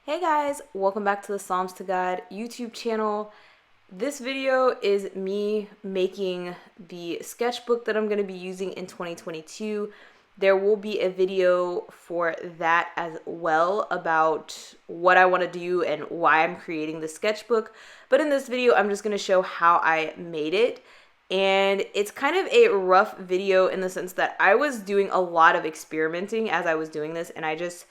Hey guys, welcome back to the Psalms to God YouTube channel. This video is me making the sketchbook that I'm going to be using in 2022. There will be a video for that as well about what I want to do and why I'm creating the sketchbook. But in this video, I'm just going to show how I made it. And it's kind of a rough video in the sense that I was doing a lot of experimenting as I was doing this, and I just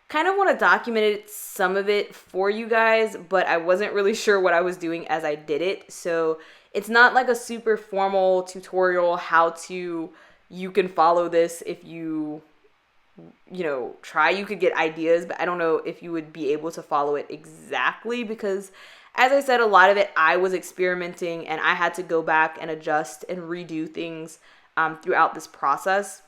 kind of want to document some of it for you guys, but I wasn't really sure what I was doing as I did it. So it's not like a super formal tutorial how to, you can follow this if you try. You could get ideas, but I don't know if you would be able to follow it exactly because, as I said, a lot of it I was experimenting and I had to go back and adjust and redo things throughout this process.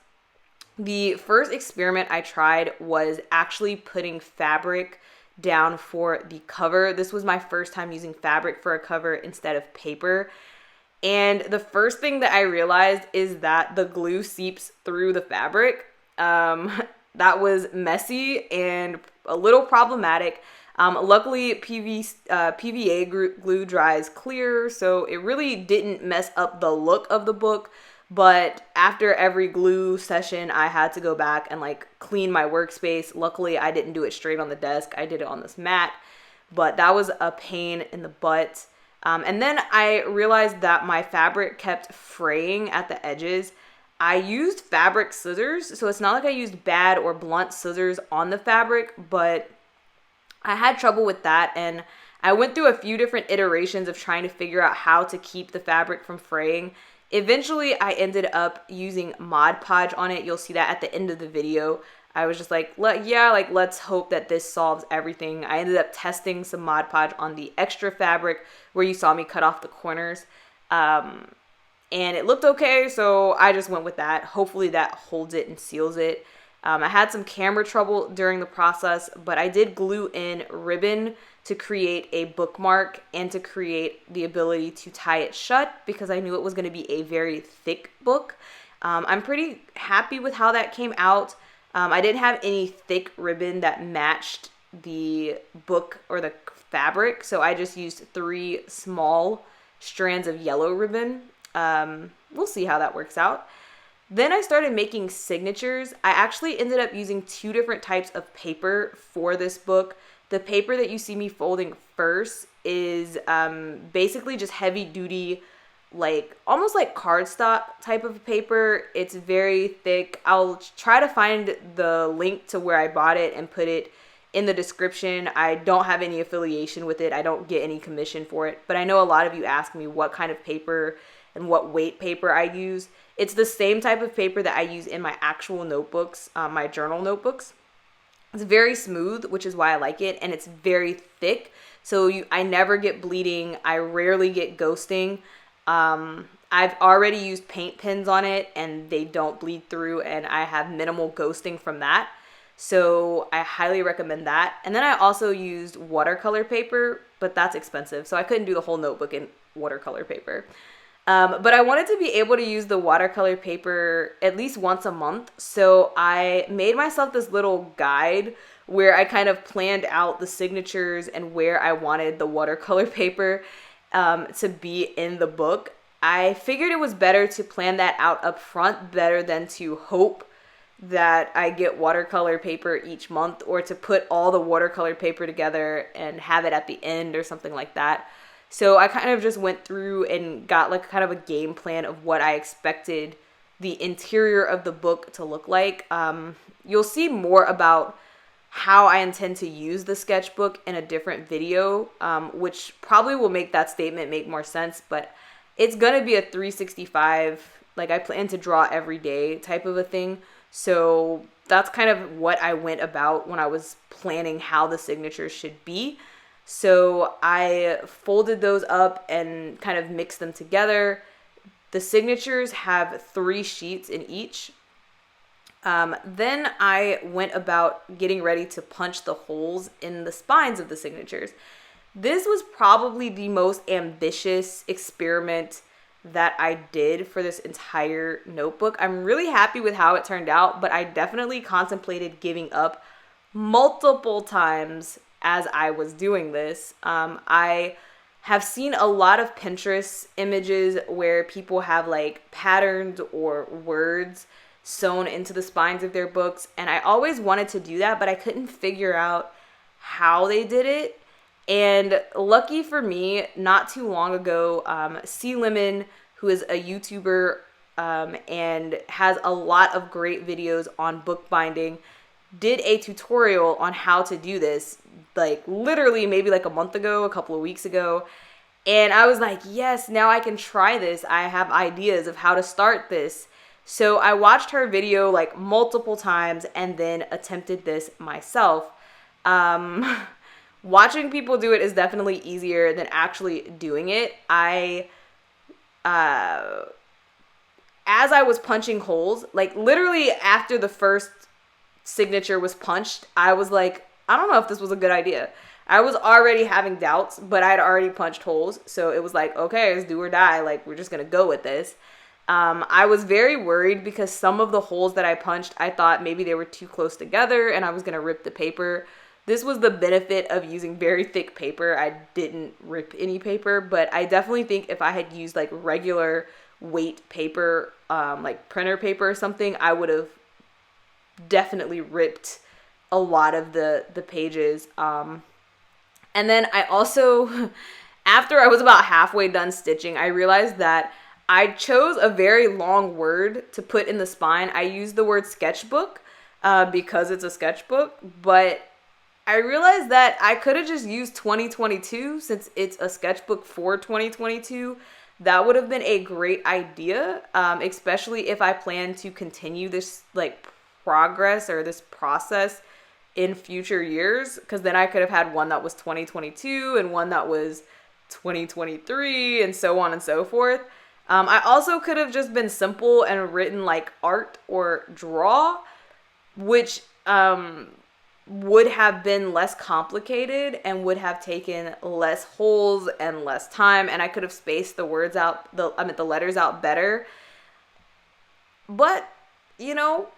The first experiment I tried was actually putting fabric down for the cover. This was my first time using fabric for a cover instead of paper. And the first thing that I realized is that the glue seeps through the fabric. That was messy and a little problematic. Luckily, PVA glue dries clear, so it really didn't mess up the look of the book. But after every glue session, I had to go back and clean my workspace. Luckily, I didn't do it straight on the desk. I did it on this mat, but that was a pain in the butt. And then I realized that my fabric kept fraying at the edges. I used fabric scissors, so it's not like I used bad or blunt scissors on the fabric, but I had trouble with that, and I went through a few different iterations of trying to figure out how to keep the fabric from fraying. Eventually, I ended up using Mod Podge on it. You'll see that at the end of the video. I was just let's hope that this solves everything. I ended up testing some Mod Podge on the extra fabric where you saw me cut off the corners. And it looked okay, so I just went with that. Hopefully that holds it and seals it. I had some camera trouble during the process, but I did glue in ribbon to create a bookmark and to create the ability to tie it shut because I knew it was going to be a very thick book. I'm pretty happy with how that came out. I didn't have any thick ribbon that matched the book or the fabric, so I just used 3 small strands of yellow ribbon. We'll see how that works out. Then I started making signatures. I actually ended up using 2 different types of paper for this book. The paper that you see me folding first is basically just heavy duty, almost like cardstock type of paper. It's very thick. I'll try to find the link to where I bought it and put it in the description. I don't have any affiliation with it. I don't get any commission for it, but I know a lot of you ask me what kind of paper and what weight paper I use. It's the same type of paper that I use in my actual notebooks, my journal notebooks. It's very smooth, which is why I like it, and it's very thick, so I never get bleeding. I rarely get ghosting. I've already used paint pens on it, and they don't bleed through, and I have minimal ghosting from that, so I highly recommend that. And then I also used watercolor paper, but that's expensive, so I couldn't do the whole notebook in watercolor paper. But I wanted to be able to use the watercolor paper at least once a month. So I made myself this little guide where I kind of planned out the signatures and where I wanted the watercolor paper to be in the book. I figured it was better to plan that out up front better than to hope that I get watercolor paper each month or to put all the watercolor paper together and have it at the end or something like that. So I kind of just went through and got kind of a game plan of what I expected the interior of the book to look like. You'll see more about how I intend to use the sketchbook in a different video, which probably will make that statement make more sense, but it's going to be a 365, I plan to draw every day type of a thing. So that's kind of what I went about when I was planning how the signatures should be. So I folded those up and kind of mixed them together. The signatures have 3 sheets in each. Then I went about getting ready to punch the holes in the spines of the signatures. This was probably the most ambitious experiment that I did for this entire notebook. I'm really happy with how it turned out, but I definitely contemplated giving up multiple times as I was doing this. I have seen a lot of Pinterest images where people have like patterns or words sewn into the spines of their books, and I always wanted to do that, but I couldn't figure out how they did it. And lucky for me, not too long ago, C Lemon, who is a YouTuber and has a lot of great videos on bookbinding, did a tutorial on how to do this, like literally maybe like a month ago, a couple of weeks ago. And I was like, yes, now I can try this. I have ideas of how to start this. So I watched her video like multiple times and then attempted this myself. Watching people do it is definitely easier than actually doing it. As I was punching holes, like literally after the first signature was punched, I was like, I don't know if this was a good idea. I was already having doubts, but I'd already punched holes. So it was like, okay, it's do or die. Like, we're just going to go with this. I was very worried because some of the holes that I punched, I thought maybe they were too close together and I was going to rip the paper. This was the benefit of using very thick paper. I didn't rip any paper, but I definitely think if I had used like regular weight paper, like printer paper or something, I would have definitely ripped a lot of the pages. And then I also, after I was about halfway done stitching, I realized that I chose a very long word to put in the spine. I used the word sketchbook because it's a sketchbook, but I realized that I could have just used 2022 since it's a sketchbook for 2022. That would have been a great idea, especially if I plan to continue this like progress or this process in future years, because then I could have had one that was 2022 and one that was 2023 and so on and so forth. I also could have just been simple and written like art or draw, which would have been less complicated and would have taken less holes and less time, and I could have spaced the words out, the letters out better. But, you know,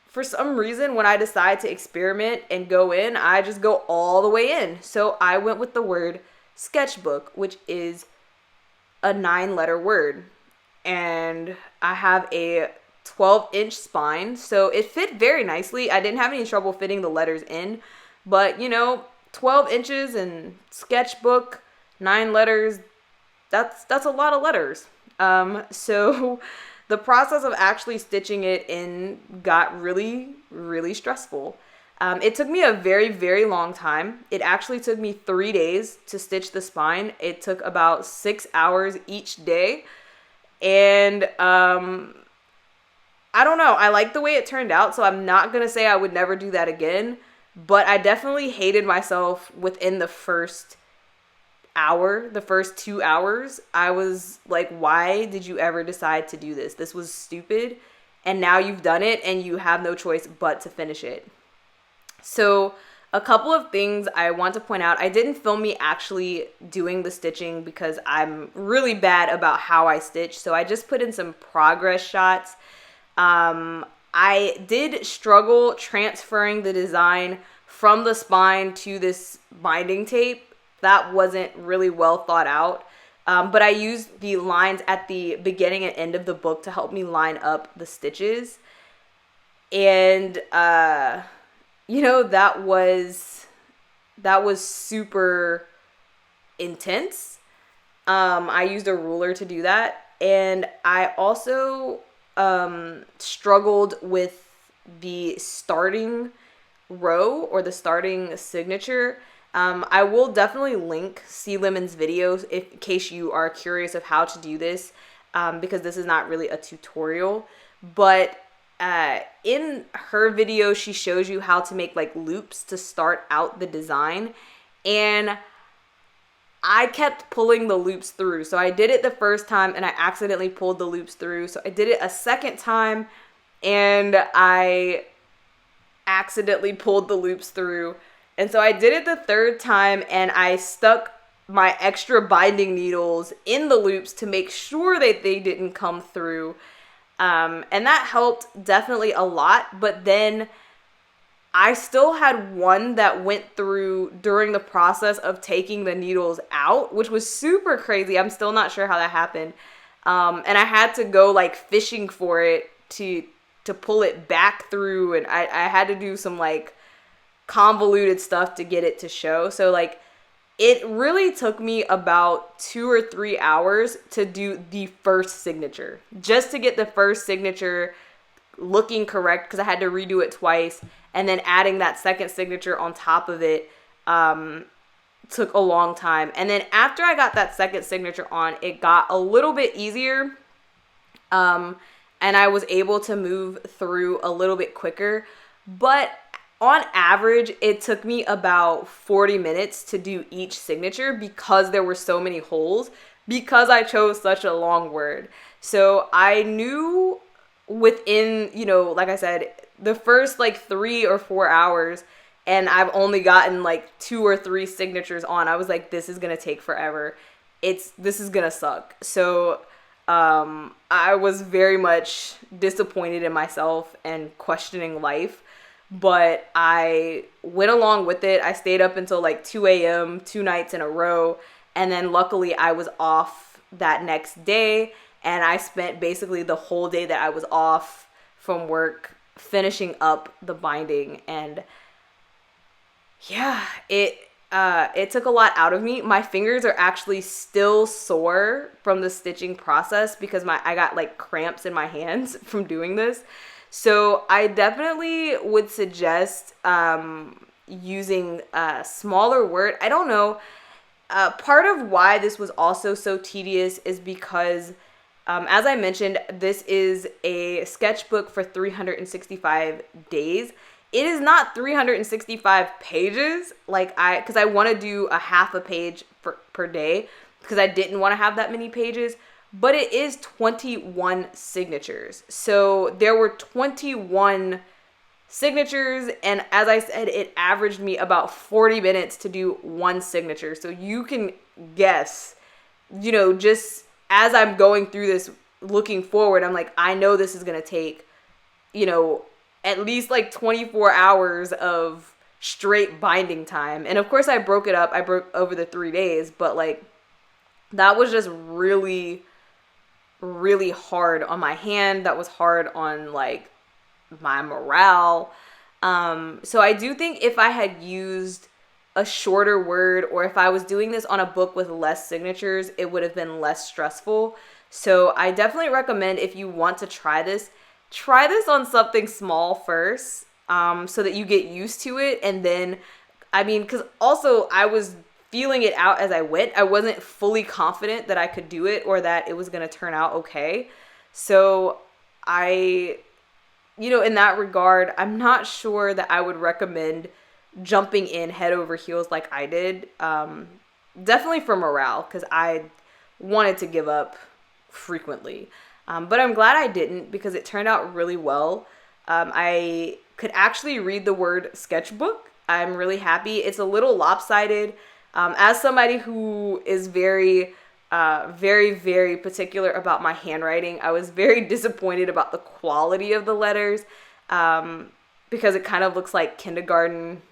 for some reason, when I decide to experiment and go in, I just go all the way in. So I went with the word sketchbook, which is a 9-letter word. And I have a 12-inch spine, so it fit very nicely. I didn't have any trouble fitting the letters in. But, you know, 12 inches and sketchbook, 9 letters, that's a lot of letters. So the process of actually stitching it in got really, really stressful. It took me a very, very long time. It actually took me 3 days to stitch the spine. It took about 6 hours each day. And I don't know. I like the way it turned out, so I'm not going to say I would never do that again. But I definitely hated myself within the first hour, the first 2 hours. I was like, why did you ever decide to do this? This was stupid. And now you've done it and you have no choice but to finish it. So a couple of things I want to point out. I didn't film me actually doing the stitching because I'm really bad about how I stitch. So I just put in some progress shots. I did struggle transferring the design from the spine to this binding tape. That wasn't really well thought out. But I used the lines at the beginning and end of the book to help me line up the stitches. And, you know, that was super intense. I used a ruler to do that. And I also struggled with the starting row or the starting signature. I will definitely link C Lemon's videos in case you are curious of how to do this, because this is not really a tutorial. But in her video, she shows you how to make like loops to start out the design. And I kept pulling the loops through. So I did it the first time and I accidentally pulled the loops through. So I did it a second time and I accidentally pulled the loops through. And so I did it the third time and I stuck my extra binding needles in the loops to make sure that they didn't come through. And that helped definitely a lot. But then I still had one that went through during the process of taking the needles out, which was super crazy. I'm still not sure how that happened. And I had to go like fishing for it to pull it back through, and I had to do some like convoluted stuff to get it to show. So like it really took me about 2 or 3 hours to do the first signature, just to get the first signature looking correct, because I had to redo it twice, and then adding that second signature on top of it took a long time. And then after I got that second signature on, it got a little bit easier, and I was able to move through a little bit quicker. But on average, it took me about 40 minutes to do each signature because there were so many holes, because I chose such a long word. So I knew within, like I said, the first like 3 or 4 hours, and I've only gotten like 2 or 3 signatures on, I was like, this is going to take forever. This is going to suck. So I was very much disappointed in myself and questioning life. But I went along with it. I stayed up until like 2 a.m. 2 nights in a row. And then luckily I was off that next day. And I spent basically the whole day that I was off from work finishing up the binding. And yeah, it took a lot out of me. My fingers are actually still sore from the stitching process because I got like cramps in my hands from doing this. So I definitely would suggest using a smaller word. I don't know. Part of why this was also so tedious is because, as I mentioned, this is a sketchbook for 365 days. It is not 365 pages, because I want to do a half a page per day, because I didn't want to have that many pages. But it is 21 signatures. So there were 21 signatures. And as I said, it averaged me about 40 minutes to do one signature. So you can guess, just as I'm going through this looking forward, I'm like, I know this is going to take, at least like 24 hours of straight binding time. And of course I broke it up. I broke over the 3 days, but like that was just really hard on my hand. That was hard on like my morale. So I do think if I had used a shorter word, or if I was doing this on a book with less signatures, it would have been less stressful. So I definitely recommend, if you want to try this on something small first, so that you get used to it. And then, because also I was feeling it out as I went. I wasn't fully confident that I could do it or that it was going to turn out okay. So in that regard, I'm not sure that I would recommend jumping in head over heels like I did. Definitely for morale, because I wanted to give up frequently. But I'm glad I didn't, because it turned out really well. I could actually read the word sketchbook. I'm really happy. It's a little lopsided. As somebody who is very, very particular about my handwriting, I was very disappointed about the quality of the letters, because it kind of looks like kindergarten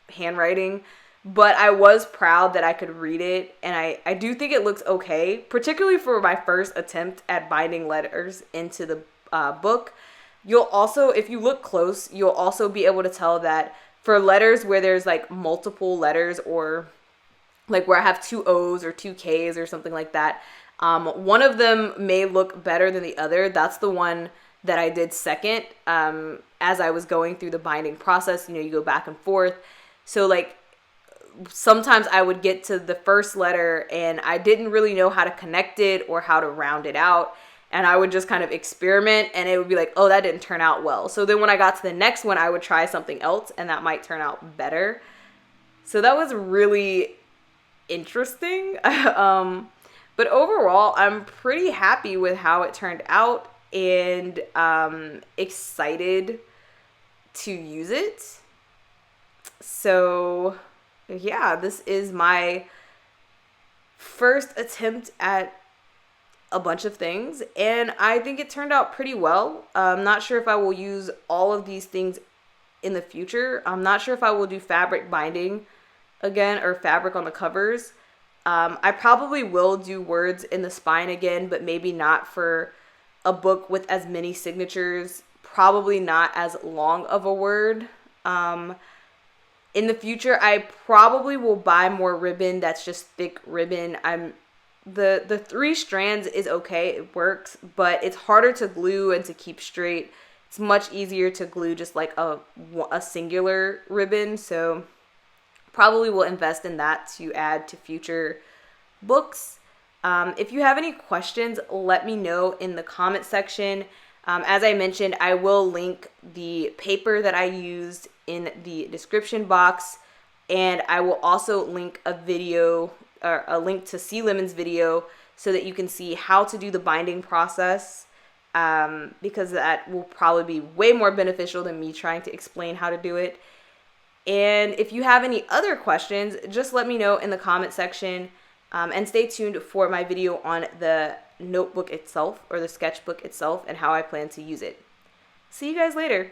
handwriting. But I was proud that I could read it, and I do think it looks okay, particularly for my first attempt at binding letters into the book. You'll also, if you look close, you'll also be able to tell that for letters where there's like multiple letters, or like where I have 2 O's or 2 K's or something like that, one of them may look better than the other. That's the one that I did second, as I was going through the binding process. You go back and forth. So like sometimes I would get to the first letter and I didn't really know how to connect it or how to round it out. And I would just kind of experiment, and it would be like, oh, that didn't turn out well. So then when I got to the next one, I would try something else, and that might turn out better. So that was really interesting. But overall, I'm pretty happy with how it turned out, and excited to use it. So yeah, this is my first attempt at a bunch of things, and I think it turned out pretty well. I'm not sure if I will use all of these things in the future. I'm not sure if I will do fabric binding again or fabric on the covers. I probably will do words in the spine again, but maybe not for a book with as many signatures, probably not as long of a word. In the future, I probably will buy more ribbon that's just thick ribbon. The 3 strands is okay, it works, but it's harder to glue and to keep straight. It's much easier to glue just like a singular ribbon, so probably will invest in that to add to future books. If you have any questions, let me know in the comment section. As I mentioned, I will link the paper that I used in the description box, and I will also link a video or a link to C Lemon's video so that you can see how to do the binding process, because that will probably be way more beneficial than me trying to explain how to do it. And if you have any other questions, just let me know in the comment section, and stay tuned for my video on the notebook itself or the sketchbook itself and how I plan to use it. See you guys later.